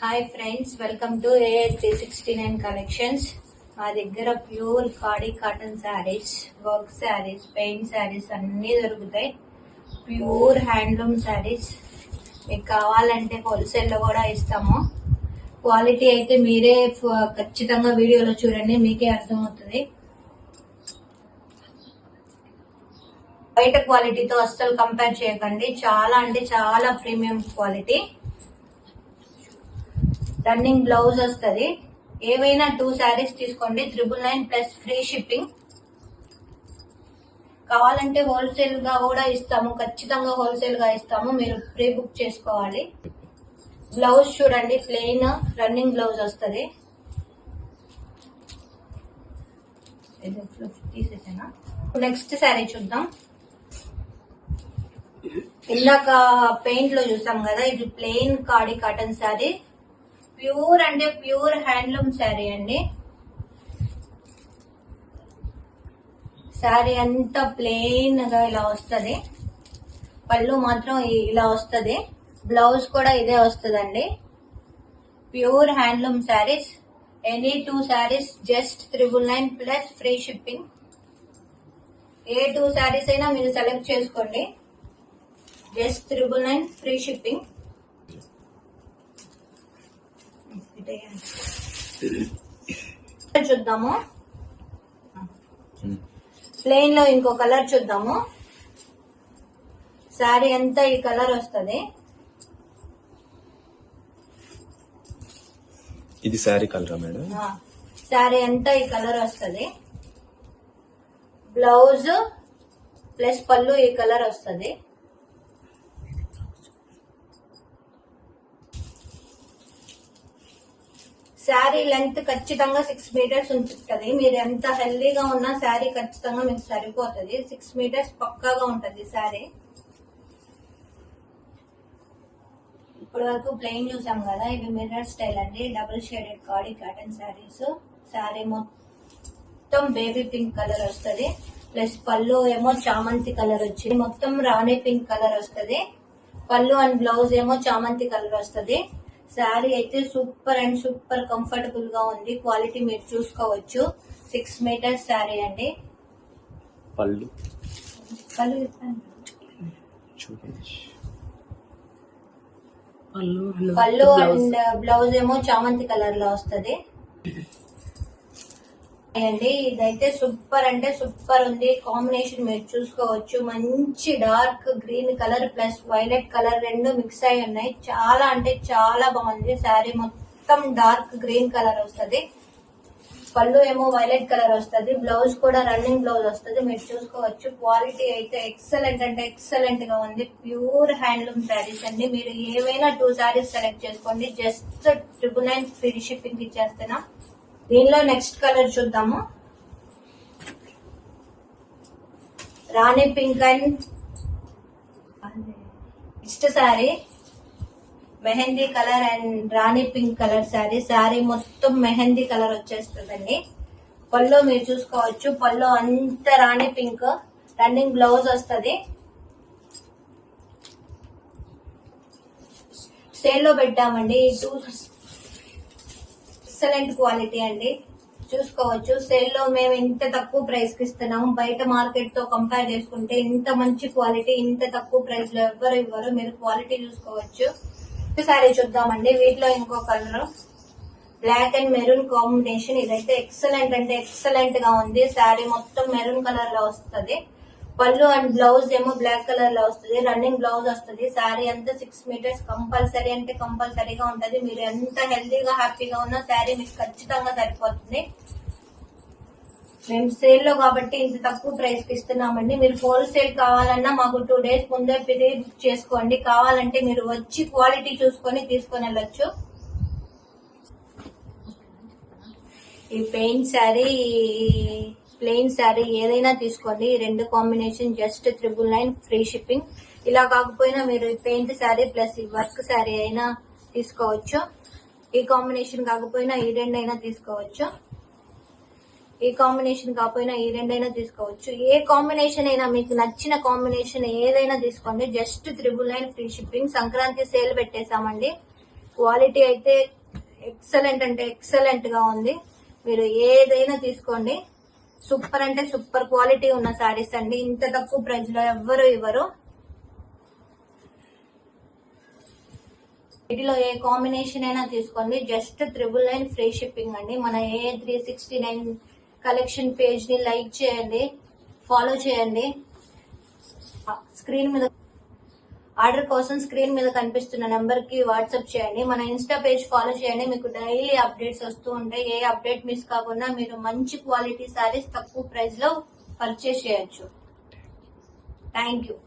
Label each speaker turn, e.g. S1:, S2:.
S1: Hi friends, welcome to AR369 collections. మా దగ్గర pure khadi cotton saris, work saris, paint saris అన్నీ దొరుకుతాయి. ప్యూర్ హ్యాండ్లూమ్ శారీస్ మీకు కావాలంటే హోల్సేల్లో కూడా ఇస్తాము. క్వాలిటీ అయితే మీరే ఖచ్చితంగా వీడియోలో చూడండి, మీకే అర్థమవుతుంది. బయట క్వాలిటీతో అస్సలు కంపేర్ చేయకండి. చాలా అంటే చాలా ప్రీమియం క్వాలిటీ. రన్నింగ్ బ్లౌజ్ వస్తుంది. ఏవైనా 2 శారీస్ తీసుకోండి, 999 ప్లస్ ఫ్రీ షిప్పింగ్. కావాలంటే హోల్సేల్ గా కూడా ఇస్తాము, ఖచ్చితంగా హోల్సేల్ గా ఇస్తాము. మీరు ప్రీ బుక్ చేసుకోవాలి. బ్లౌజ్ చూడండి, ప్లెయిన్ రన్నింగ్ బ్లౌజ్ వస్తుంది. నెక్స్ట్ శారీ చూద్దాం. ఇందాక పెయింట్ లో చూసాం కదా, ఇది plain khadi cotton sari. Pure అంటే ప్యూర్ హ్యాండ్లూమ్ శారీ అండి. శారీ అంతా ప్లెయిన్ గా ఇలా వస్తుంది. పళ్ళు మాత్రం ఇలా వస్తుంది. బ్లౌజ్ కూడా ఇదే వస్తుందండి. Pure handloom saris. Any 2 saris just 999 plus free shipping. ఏ 2 శారీస్ అయినా మీరు సెలెక్ట్ చేసుకోండి, జస్ట్ 999 ఫ్రీ షిప్పింగ్. చూద్దాము. ప్లెయిన్ లో ఇంకో కలర్ చూద్దాము. శారీ అంతా ఈ కలర్ వస్తుంది.
S2: ఇది శారీ కలర్ మేడం.
S1: శారీ అంతా ఈ కలర్ వస్తుంది. బ్లౌజ్ ప్లస్ పళ్ళు ఈ కలర్ వస్తుంది. శారీ లెంత్ ఖచ్చితంగా 6 మీటర్స్ ఉంటుంది. మీరు ఎంత హెల్దీగా ఉన్నా శారీ ఖచ్చితంగా మీకు సరిపోతుంది. 6 మీటర్స్ పక్కాగా ఉంటుంది శారీ. ఇప్పటి వరకు ప్లెయిన్ చూసాం కదా, ఇవి మిర్రర్ స్టైల్ అండి. Double shaded khadi cotton saris. Sari మొత్తం బేబీ పింక్ కలర్ వస్తుంది. ప్లస్ పళ్ళు ఏమో చామంతి కలర్ వచ్చింది. మొత్తం రాణి పింక్ కలర్ వస్తుంది. పళ్ళు అండ్ బ్లౌజ్ ఏమో చామంతి కలర్ వస్తుంది. శారీ అయితే సూపర్ అండ్ సూపర్ కంఫర్టబుల్ గా ఉంది. క్వాలిటీ మీరు చూసుకోవచ్చు. 6 మీటర్స్ శారీ అండి.
S2: పళ్ళు
S1: పళ్ళు అండ్ బ్లౌజ్ ఏమో చామంతి కలర్ లో వస్తుంది అండి. ఇదైతే సూపర్ అంటే సూపర్ ఉంది. కాంబినేషన్ మీరు చూసుకోవచ్చు. మంచి dark green colour plus violet colour రెండు మిక్స్ అయి ఉన్నాయి. చాలా అంటే చాలా బాగుంది. శారీ మొత్తం డార్క్ గ్రీన్ కలర్ వస్తుంది. పళ్ళు ఏమో వైలెట్ కలర్ వస్తుంది. బ్లౌజ్ కూడా రన్నింగ్ బ్లౌజ్ వస్తుంది. మీరు చూసుకోవచ్చు. క్వాలిటీ అయితే ఎక్సలెంట్ అంటే ఎక్సలెంట్ గా ఉంది. ప్యూర్ హ్యాండ్లూమ్ శారీస్ అండి. మీరు ఏవైనా 2 శారీస్ సెలెక్ట్ చేసుకోండి, జస్ట్ 999 ఫ్రీ షిప్పింగ్ ఇచ్చేస్తున్నా. దీనిలో నెక్స్ట్ కలర్ చూద్దాము. రాణి pink and next sari mehndi colour and రాణి పింక్ కలర్ శారీ. శారీ మొత్తం మెహందీ కలర్ వచ్చేస్తుందండి. పళ్ళు మీరు చూసుకోవచ్చు. పళ్ళు అంత రాణి పింక్. రన్నింగ్ బ్లౌజ్ వస్తుంది. సేల్ లో పెట్టామండి. ఎక్సలెంట్ క్వాలిటీ అండి, చూసుకోవచ్చు. సేల్ లో మేము ఇంత తక్కువ ప్రైస్ కి ఇస్తున్నాము. బయట మార్కెట్ తో కంపేర్ చేసుకుంటే ఇంత మంచి క్వాలిటీ ఇంత తక్కువ ప్రైస్ లో ఎవ్వరు ఇవ్వరు. మీరు క్వాలిటీ చూసుకోవచ్చు. సారీ చూద్దామండి. వీటిలో ఇంకో colour black and maroon combination. ఇదైతే ఎక్సలెంట్ అంటే ఎక్సలెంట్ గా ఉంది. శారీ మొత్తం మెరూన్ కలర్ లో వస్తుంది. పళ్ళు అండ్ బ్లౌజ్ ఏమో బ్లాక్ కలర్ లో వస్తుంది. రన్నింగ్ బ్లౌజ్ వస్తుంది. శారీ అంతా 6 మీటర్స్ కంపల్సరీ అంటే కంపల్సరీగా ఉంటది. మీరు ఎంత హెల్దీగా హ్యాపీగా ఉన్నా శారీ మీకు ఖచ్చితంగా సరిపోతుంది. మేము సేల్ లో కాబట్టి ఇంత తక్కువ ప్రైస్ కి ఇస్తున్నామండి. మీరు హోల్సేల్ కావాలన్నా మాకు 2 డేస్ ముందే ప్రీ బుక్ చేసుకోండి. కావాలంటే మీరు వచ్చి క్వాలిటీ చూసుకొని తీసుకొని వెళ్ళొచ్చు. ఈ పెయింట్ శారీ, ప్లెయిన్ శారీ ఏదైనా తీసుకోండి. ఈ 2 కాంబినేషన్ జస్ట్ 999 ఫ్రీ షిప్పింగ్. ఇలా కాకపోయినా మీరు పెయింట్ శారీ ప్లస్ ఈ వర్క్ శారీ అయినా తీసుకోవచ్చు. ఈ కాంబినేషన్ కాకపోయినా ఈ 2 అయినా తీసుకోవచ్చు. ఈ కాంబినేషన్ కాకపోయినా ఈ 2 అయినా తీసుకోవచ్చు. ఏ కాంబినేషన్ అయినా మీకు నచ్చిన కాంబినేషన్ ఏదైనా తీసుకోండి. Just 999 free shipping. Sankranti sale పెట్టేశామండి. క్వాలిటీ అయితే ఎక్సలెంట్ అంటే ఎక్సలెంట్ గా ఉంది. మీరు ఏదైనా తీసుకోండి. సూపర్ అంటే సూపర్ క్వాలిటీ ఉన్న శారీస్ అండి. ఇంత తక్కువ ప్రైస్ లో ఎవ్వరు ఇవ్వరు. వీటిలో ఏ కాంబినేషన్ అయినా తీసుకోండి. జస్ట్ 999 ఫ్రీ షిప్పింగ్ అండి. మన AA369 కలెక్షన్ పేజ్ ని లైక్ చేయండి, ఫాలో చేయండి. స్క్రీన్ మీద ఆర్డర్ కోసం స్క్రీన్ మీద కనిపిస్తున్న నెంబర్ కి వాట్సాప్ చేయండి. మన ఇన్స్టా పేజ్ ఫాలో చేయండి. మీకు డైలీ అప్డేట్స్ వస్తూ ఉంటాయి. ఏ అప్డేట్ మిస్ కాకుండా మీరు మంచి క్వాలిటీ శారీస్ తక్కువ ప్రైస్ లో పర్చేస్ చేయొచ్చు. Thank you.